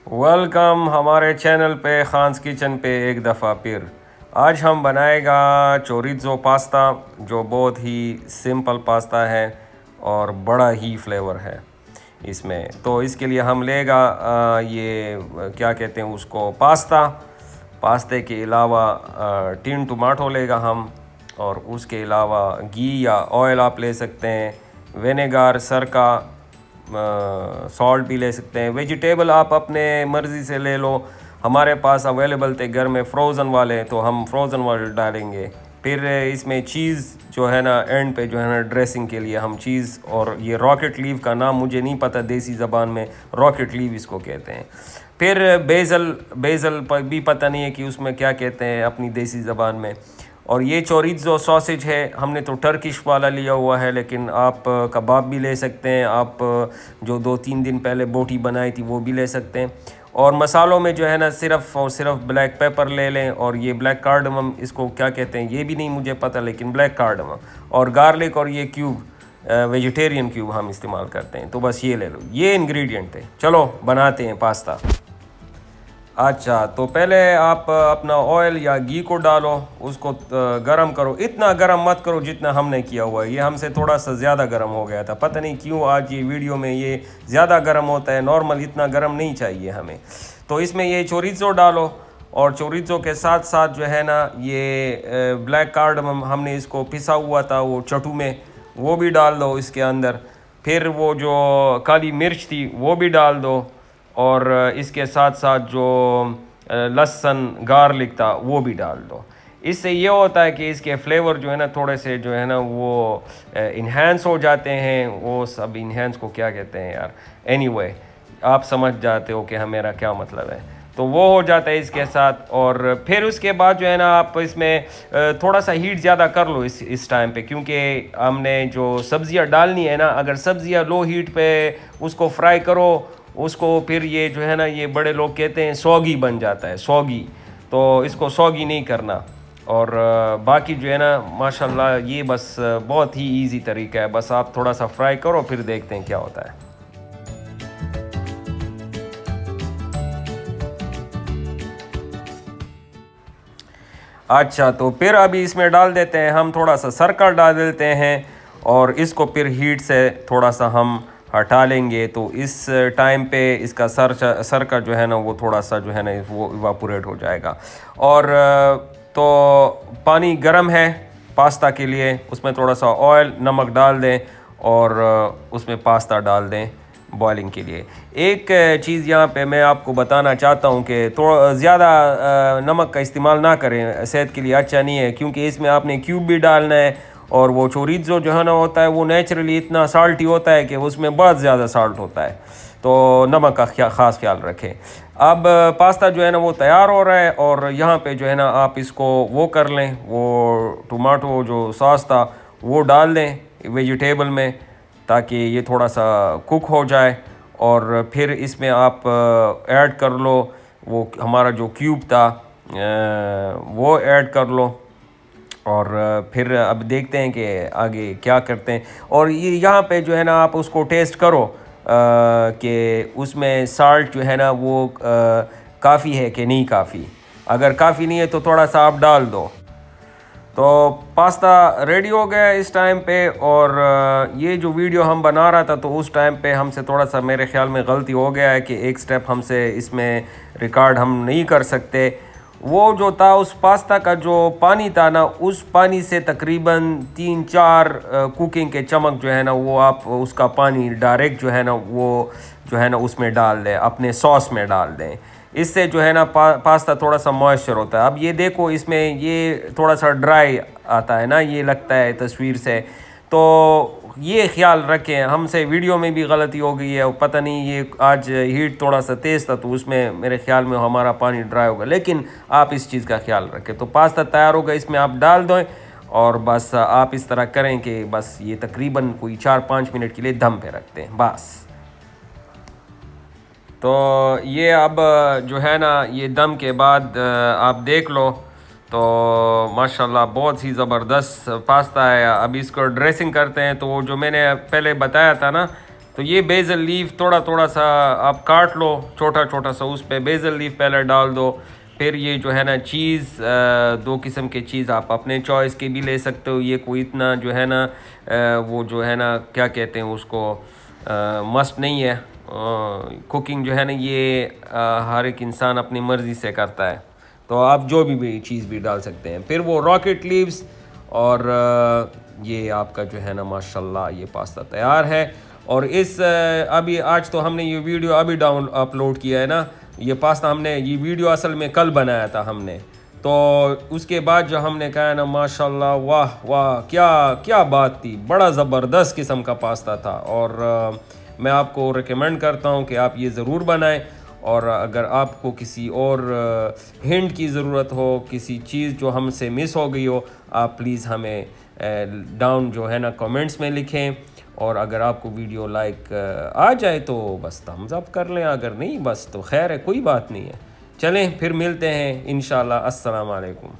Welcome हमारे channel पे Khans kitchen पे एक दफ़ा फिर। आज हम बनाएगा चोरिज़ो पास्ता, जो बहुत ही सिंपल पास्ता है और बड़ा ही फ्लेवर है इसमें। तो इसके लिए हम लेगा क्या कहते हैं उसको, पास्ते के अलावा टिन टमाटो लेगा हम, और उसके अलावा घी या ऑयल आप ले सकते हैं, विनेगर, सरका, सॉल्ट भी ले सकते हैं। वेजिटेबल आप अपने मर्ज़ी से ले लो, हमारे पास अवेलेबल थे घर में फ्रोज़न वाले, तो हम फ्रोज़न वाले डालेंगे। फिर इसमें चीज़ जो है ना, एंड पे जो है ना ड्रेसिंग के लिए हम चीज़, और ये रॉकेट लीव का नाम मुझे नहीं पता, देसी ज़बान में रॉकेट लीव इसको कहते हैं। फिर बेज़ल भी पता नहीं है कि उसमें क्या कहते हैं अपनी देसी ज़बान में। और ये चोरिज़ो सॉसेज है, हमने तो टर्किश वाला लिया हुआ है, लेकिन आप कबाब भी ले सकते हैं। आप जो 2-3 दिन पहले बोटी बनाई थी वो भी ले सकते हैं। और मसालों में जो है ना सिर्फ़ और सिर्फ ब्लैक पेपर ले लें, और ये ब्लैक कार्डमम इसको क्या कहते हैं ये भी नहीं मुझे पता, लेकिन ब्लैक कार्डमम और गार्लिक, और ये क्यूब वेजिटेरियन क्यूब हम इस्तेमाल करते हैं। तो बस ये ले लो, ये इंग्रेडिएंट थे। चलो बनाते हैं पास्ता। अच्छा, तो पहले आप अपना ऑयल या घी को डालो, उसको गरम करो। इतना गरम मत करो जितना हमने किया हुआ है, ये हमसे थोड़ा सा ज़्यादा गरम हो गया था, पता नहीं क्यों आज ये वीडियो में ये ज़्यादा गरम होता है। नॉर्मल इतना गरम नहीं चाहिए हमें। तो इसमें ये चोरिज़ो डालो, और चोरिज़ो के साथ साथ जो है ना ये ब्लैक कार्डमम हमने इसको पिसा हुआ था वो चटू में, वो भी डाल दो इसके अंदर। फिर वो जो काली मिर्च थी वो भी डाल दो, और इसके साथ साथ जो लहसुन गार्लिक था वो भी डाल दो। इससे ये होता है कि इसके फ्लेवर जो है ना थोड़े से जो है ना वो इन्हेंस हो जाते हैं। वो सब इन्हेंस को क्या कहते हैं यार, एनीवे आप समझ जाते हो कि मेरा क्या मतलब है। तो वो हो जाता है इसके साथ। और फिर उसके बाद जो है ना आप इसमें थोड़ा सा हीट ज़्यादा कर लो इस टाइम पे, क्योंकि हमने जो सब्ज़ियाँ डालनी है ना, अगर सब्ज़ियाँ लो हीट पे उसको फ्राई करो उसको, फिर ये जो है ना ये बड़े लोग कहते हैं सौगी बन जाता है, सौगी। तो इसको सौगी नहीं करना। और बाकी जो है ना माशाल्लाह ये बस बहुत ही इजी तरीका है, बस आप थोड़ा सा फ्राई करो, फिर देखते हैं क्या होता है। अच्छा, तो फिर अभी इसमें डाल देते हैं हम थोड़ा सा सरका डाल देते हैं, और इसको फिर हीट से थोड़ा सा हम हटा लेंगे। तो इस टाइम पे इसका सरका जो है ना वो थोड़ा सा जो है ना वो इवापोरेट हो जाएगा। और तो पानी गर्म है पास्ता के लिए, उसमें थोड़ा सा ऑयल नमक डाल दें, और उसमें पास्ता डाल दें बॉइलिंग के लिए। एक चीज़ यहाँ पे मैं आपको बताना चाहता हूँ कि थोड़ा ज़्यादा नमक का इस्तेमाल ना करें, सेहत के लिए अच्छा नहीं है, क्योंकि इसमें आपने क्यूब भी डालना है, और वो चोरिज़ो जो है ना होता है वो नेचुरली इतना साल्टी होता है कि उसमें बहुत ज़्यादा साल्ट होता है। तो नमक का ख़ास ख्याल रखें। अब पास्ता जो है ना वो तैयार हो रहा है, और यहाँ पे जो है ना आप इसको वो कर लें, वो टमाटो जो सॉस था वो डाल दें वेजिटेबल में, ताकि ये थोड़ा सा कुक हो जाए। और फिर इसमें आप ऐड कर लो वो हमारा जो क्यूब था, वो ऐड कर लो। और फिर अब देखते हैं कि आगे क्या करते हैं। और ये यहाँ पे जो है ना आप उसको टेस्ट करो कि उसमें साल्ट जो है ना वो काफ़ी है कि नहीं काफ़ी। अगर काफ़ी नहीं है तो थोड़ा सा आप डाल दो। तो पास्ता रेडी हो गया इस टाइम पे। और ये जो वीडियो हम बना रहा था तो उस टाइम पे हमसे थोड़ा सा मेरे ख्याल में गलती हो गया है कि एक स्टेप हमसे इसमें रिकॉर्ड हम नहीं कर सकते। वो जो था उस पास्ता का जो पानी था ना, उस पानी से तकरीबन 3-4 कुकिंग के चम्मच जो है ना वो आप उसका पानी डायरेक्ट जो है ना वो जो है ना उसमें डाल दें, अपने सॉस में डाल दें। इससे जो है ना पास्ता थोड़ा सा मॉइस्चर होता है। अब ये देखो इसमें ये थोड़ा सा ड्राई आता है ना, ये लगता है तस्वीर से। तो ये ख्याल रखें, हमसे वीडियो में भी गलती हो गई है। पता नहीं ये आज हीट थोड़ा सा तेज़ था तो उसमें मेरे ख्याल में हमारा पानी ड्राई होगा, लेकिन आप इस चीज़ का ख्याल रखें। तो पास्ता तैयार होगा, इसमें आप डाल दें, और बस आप इस तरह करें कि बस ये तकरीबन कोई 4-5 मिनट के लिए दम पे रखते हैं बस। तो ये अब जो है ना ये दम के बाद आप देख लो, तो माशाल्लाह बहुत ही ज़बरदस्त पास्ता है। अब इसको ड्रेसिंग करते हैं। तो वो जो मैंने पहले बताया था ना तो ये बेज़ल लीफ थोड़ा थोड़ा सा आप काट लो छोटा छोटा सा, उस पर बेज़ल लीफ पहले डाल दो। फिर ये जो है ना चीज़, दो किस्म के चीज़ आप अपने चॉइस के भी ले सकते हो। ये कोई इतना जो है ना वो जो है ना क्या कहते हैं उसको, मस्ट नहीं है। कुकिंग जो है ना ये हर एक इंसान अपनी मर्ज़ी से करता है, तो आप जो भी चीज़ भी डाल सकते हैं। फिर वो रॉकेट लीव्स और ये आपका जो है ना माशाल्लाह ये पास्ता तैयार है। और इस अभी आज तो हमने ये वीडियो अभी अपलोड किया है ना, ये पास्ता हमने ये वीडियो असल में कल बनाया था हमने। तो उसके बाद जो हमने कहा ना माशाल्लाह वाह वाह क्या क्या बात थी, बड़ा ज़बरदस्त किस्म का पास्ता था। और मैं आपको रिकमेंड करता हूँ कि आप ये ज़रूर बनाएं। और अगर आपको किसी और हिंट की ज़रूरत हो, किसी चीज़ जो हमसे मिस हो गई हो, आप प्लीज़ हमें डाउन जो है ना कमेंट्स में लिखें। और अगर आपको वीडियो लाइक आ जाए तो बस थम्स अप कर लें, अगर नहीं बस तो खैर है, कोई बात नहीं है। चलें फिर मिलते हैं इंशाल्लाह। अस्सलाम वालेकुम।